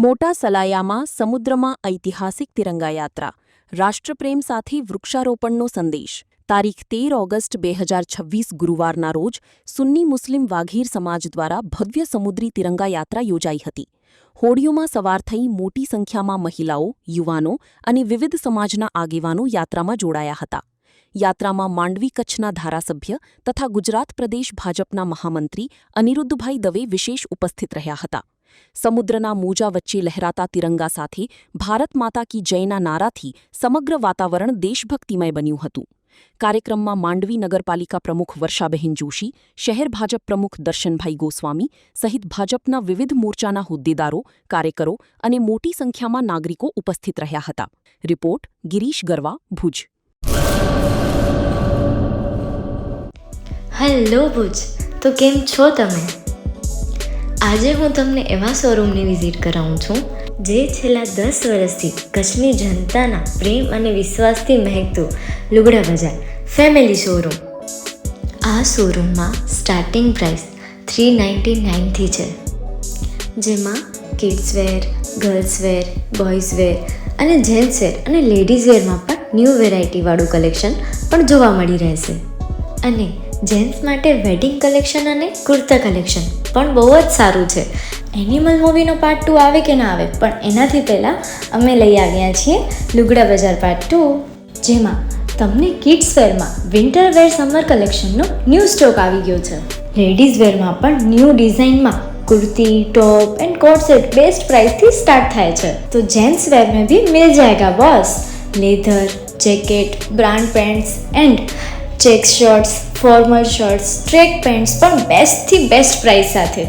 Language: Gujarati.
મોટા સલાયામાં સમુદ્રમાં ઐતિહાસિક તિરંગા યાત્રા, રાષ્ટ્રપ્રેમ સાથે વૃક્ષારોપણનો સંદેશ. તારીખ 13 ઓગસ્ટ 2026 ગુરુવારના રોજ સુન્ની મુસ્લિમ વાઘીર સમાજ દ્વારા ભવ્ય સમુદ્રી તિરંગા યાત્રા યોજાઈ હતી. હોડીઓમાં સવાર થઈ મોટી સંખ્યામાં મહિલાઓ, યુવાનો અને વિવિધ સમાજના આગેવાનો યાત્રામાં જોડાયા હતા. યાત્રામાં માંડવી કચ્છના ધારાસભ્ય તથા ગુજરાત પ્રદેશ ભાજપના મહામંત્રી અનિરુદ્ધભાઈ દવે વિશેષ ઉપસ્થિત રહ્યા હતા. સમુદ્રના મોજા વચ્ચે લહેરાતા તિરંગા સાથે ભારત માતા કી જયના નારાથી સમગ્ર વાતાવરણ દેશભક્તિમય બન્યું હતું. કાર્યક્રમમાં માંડવી નગરપાલિકા પ્રમુખ વર્ષાબહેન જોશી, શહેર ભાજપ પ્રમુખ દર્શનભાઈ ગોસ્વામી સહિત ભાજપના વિવિધ મોરચાના હોદ્દેદારો, કાર્યકરો અને મોટી સંખ્યામાં નાગરિકો ઉપસ્થિત રહ્યા હતા. રિપોર્ટ ગિરીશ ગરવા, ભુજ. હેલો ભુજ, તો કેમ છો તમે? આજે હું તમને એવા શોરૂમની વિઝિટ કરાવું છું જે છેલ્લા 10 વર્ષથી કચ્છની જનતાના પ્રેમ અને વિશ્વાસથી મહેકતું લુગડા બજાર ફેમિલી શોરૂમ. આ શોરૂમમાં સ્ટાર્ટિંગ પ્રાઇસ 399થી છે, જેમાં કિડ્સવેર, ગર્લ્સવેર, બોયઝવેર અને જેન્ટ્સવેર અને લેડીઝવેરમાં પણ ન્યૂ વેરાયટીવાળું કલેક્શન પણ જોવા મળી રહેશે. અને જેન્ટ્સ માટે વેડિંગ કલેક્શન અને કુર્તા કલેક્શન પણ બહુ જ સારું છે. એનિમલ મૂવીનો પાર્ટ 2 આવે કે ના આવે, પણ એનાથી પહેલાં અમે લઈ આવ્યા છીએ લુગડા બજાર પાર્ટ 2, જેમાં તમને કિડ્સ વેરમાં વિન્ટર વેર સમર કલેક્શનનો ન્યૂ સ્ટોક આવી ગયો છે. લેડીઝ વેરમાં પણ ન્યૂ ડિઝાઇનમાં kurti, top and coat set best price थी स्टार्ट થાય છે. तो जेंट्स वेयर में भी मिल जाएगा boss. Leather, jacket, brand pants and check shirts, formal shirts, track pants પણ બેસ્ટથી બેસ્ટ પ્રાઇસ સાથે.